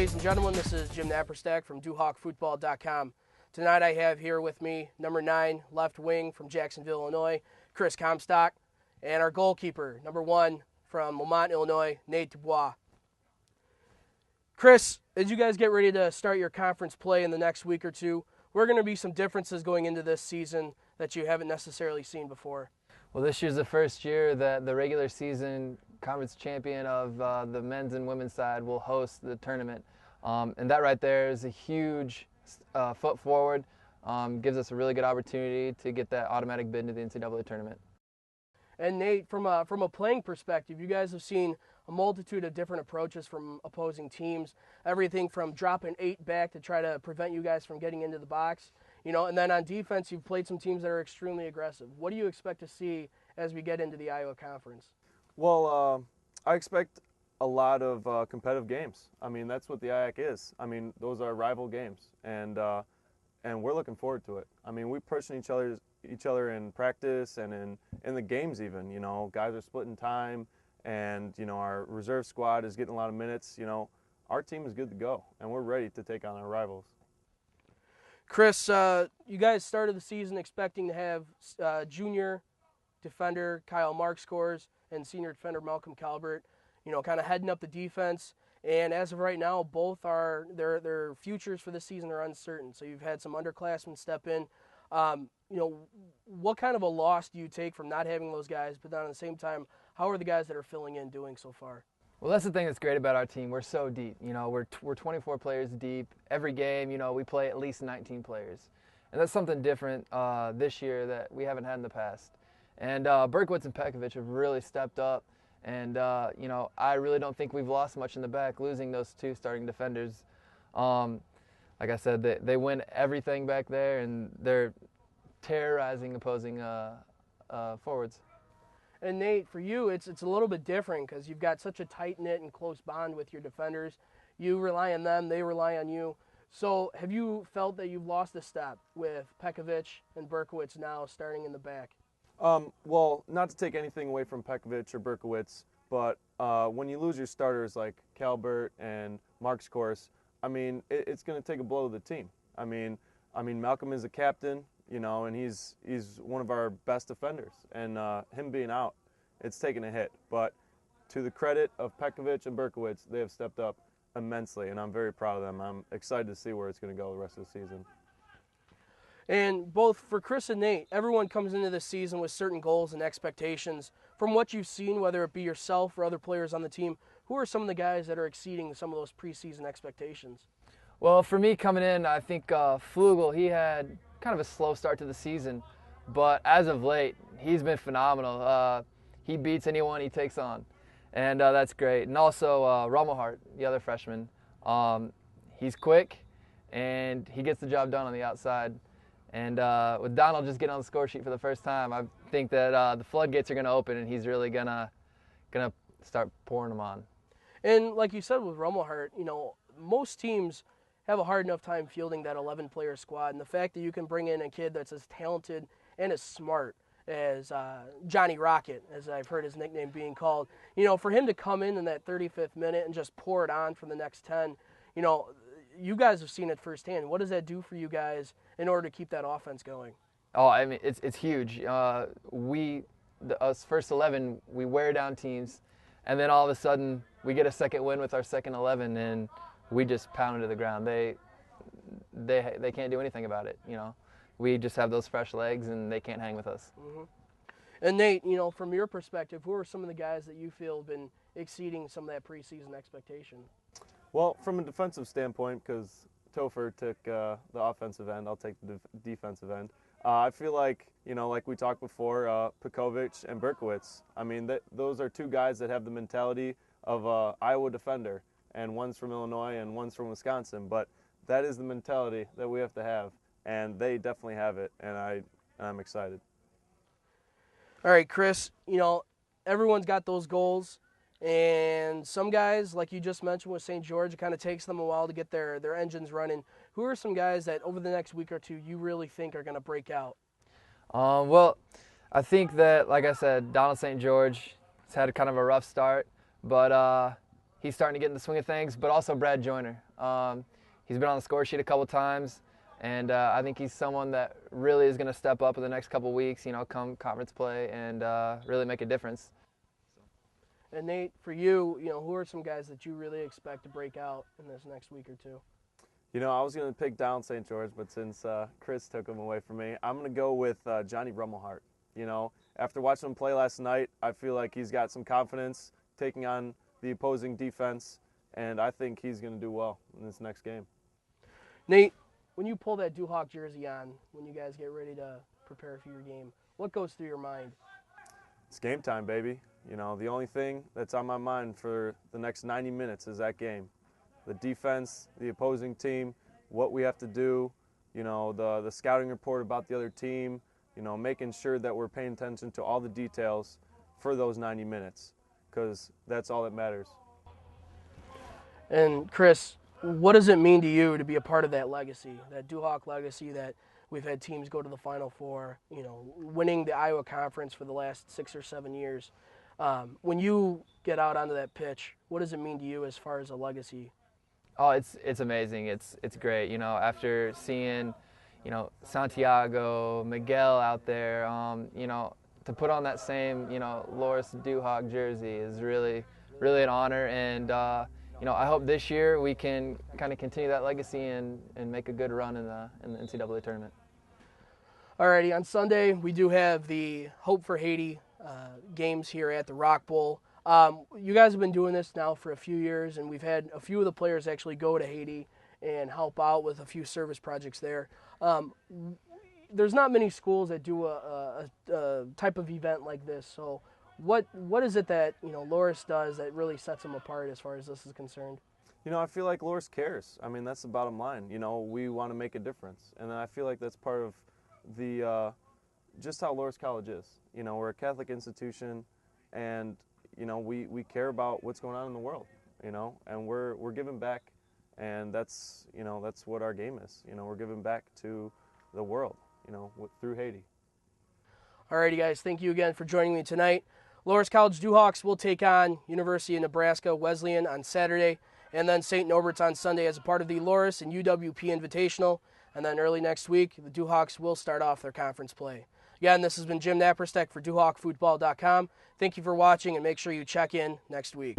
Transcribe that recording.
Ladies and gentlemen, this is Jim Napperstack from DuHawkFootball.com. Tonight I have here with me number 9, left wing from Jacksonville, Illinois, Chris Comstock, and our goalkeeper, number 1 from Lamont, Illinois, Nate DuBois. Chris, as you guys get ready to start your conference play in the next week or two, what are going to be some differences going into this season that you haven't necessarily seen before? Well, this year's the first year that the regular season conference champion of the men's and women's side will host the tournament. And that right there is a huge foot forward, gives us a really good opportunity to get that automatic bid into the NCAA tournament. And Nate, from a playing perspective, you guys have seen a multitude of different approaches from opposing teams, everything from dropping 8 back to try to prevent you guys from getting into the box, and then on defense, you've played some teams that are extremely aggressive. What do you expect to see as we get into the Iowa Conference? Well, I expect a lot of competitive games. I mean, that's what the IAC is. I mean, those are rival games, and we're looking forward to it. I mean, we're pushing each other in practice and in the games even. Guys are splitting time, and our reserve squad is getting a lot of minutes. Our team is good to go, and we're ready to take on our rivals. Chris, you guys started the season expecting to have junior defender Kyle Markscores and senior defender Malcolm Calvert, kind of heading up the defense. And as of right now, both are their futures for this season are uncertain. So you've had some underclassmen step in. What kind of a loss do you take from not having those guys? But then at the same time, how are the guys that are filling in doing so far? Well, that's the thing that's great about our team. We're so deep. We're 24 players deep. Every game, we play at least 19 players. And that's something different this year that we haven't had in the past. And Berkowitz and Pekovic have really stepped up. And, I really don't think we've lost much in the back, losing those 2 starting defenders. Like I said, they win everything back there, and they're terrorizing opposing forwards. And Nate, for you, it's a little bit different because you've got such a tight-knit and close bond with your defenders. You rely on them, they rely on you. So have you felt that you've lost a step with Pekovic and Berkowitz now starting in the back? Well, not to take anything away from Pekovic or Berkowitz, but when you lose your starters like Calvert and Markscores, I mean, it's going to take a blow to the team. I mean, Malcolm is a captain, and he's one of our best defenders, and him being out, it's taken a hit. But to the credit of Pekovic and Berkowitz, they have stepped up immensely, and I'm very proud of them. I'm excited to see where it's going to go the rest of the season. And both for Chris and Nate, everyone comes into this season with certain goals and expectations. From what you've seen, whether it be yourself or other players on the team, who are some of the guys that are exceeding some of those preseason expectations? Well, for me coming in, I think Flugel, he had kind of a slow start to the season. But as of late, he's been phenomenal. He beats anyone he takes on. And that's great. And also Rommelhart, the other freshman, he's quick, and he gets the job done on the outside. And with Donald just getting on the score sheet for the first time, I think that the floodgates are going to open, and he's really gonna start pouring them on. And like you said with Rommelhart, most teams have a hard enough time fielding that 11-player squad. And the fact that you can bring in a kid that's as talented and as smart as Johnny Rocket, as I've heard his nickname being called, for him to come in that 35th minute and just pour it on for the next 10, you guys have seen it firsthand. What does that do for you guys in order to keep that offense going? Oh, I mean, it's huge. Us first 11, we wear down teams, and then all of a sudden we get a second win with our second 11, and we just pound it to the ground. They can't do anything about it. We just have those fresh legs, and they can't hang with us. Mm-hmm. And Nate, from your perspective, who are some of the guys that you feel have been exceeding some of that preseason expectation? Well, from a defensive standpoint, because Topher took the offensive end, I'll take the defensive end. I feel like, like we talked before, Pekovic and Berkowitz, I mean, those are 2 guys that have the mentality of an Iowa defender, and one's from Illinois and one's from Wisconsin. But that is the mentality that we have to have, and they definitely have it, and I'm excited. All right, Chris, everyone's got those goals. And some guys, like you just mentioned with St. George, it kind of takes them a while to get their engines running. Who are some guys that over the next week or two you really think are going to break out? Well, I think that, like I said, Donald St. George has had kind of a rough start, but he's starting to get in the swing of things. But also Brad Joyner. He's been on the score sheet a couple times, and I think he's someone that really is going to step up in the next couple weeks, come conference play and really make a difference. And Nate, for you, who are some guys that you really expect to break out in this next week or two? I was going to pick down St. George, but since Chris took him away from me, I'm going to go with Johnny Rummelhart. After watching him play last night, I feel like he's got some confidence taking on the opposing defense, and I think he's going to do well in this next game. Nate, when you pull that DuHawk jersey on, when you guys get ready to prepare for your game, what goes through your mind? It's game time, baby. The only thing that's on my mind for the next 90 minutes is that game. The defense, the opposing team, what we have to do, the scouting report about the other team, making sure that we're paying attention to all the details for those 90 minutes, because that's all that matters. And Chris, what does it mean to you to be a part of that legacy, that DuHawk legacy that we've had teams go to the Final Four, winning the Iowa Conference for the last 6 or 7 years? When you get out onto that pitch, what does it mean to you as far as a legacy? Oh, it's amazing. It's great. After seeing, Santiago, Miguel out there, to put on that same, Loris DuHawk jersey is really, really an honor. And, I hope this year we can kind of continue that legacy and make a good run in the NCAA tournament. Alrighty, on Sunday we do have the Hope for Haiti games here at the Rock Bowl. You guys have been doing this now for a few years, and we've had a few of the players actually go to Haiti and help out with a few service projects there. There's not many schools that do a type of event like this, so what is it that Loris does that really sets them apart as far as this is concerned? I feel like Loris cares. I mean, that's the bottom line. We want to make a difference, and I feel like that's part of the just how Loris College is. We're a Catholic institution, and we care about what's going on in the world. And we're giving back, and that's what our game is. We're giving back to the world. Through Haiti. Alrighty, guys. Thank you again for joining me tonight. Loris College DuHawks will take on University of Nebraska Wesleyan on Saturday, and then St. Norbert's on Sunday as a part of the Loris and UWP Invitational. And then early next week, the DuHawks will start off their conference play. Again, this has been Jim Naperstek for DuHawkFootball.com. Thank you for watching, and make sure you check in next week.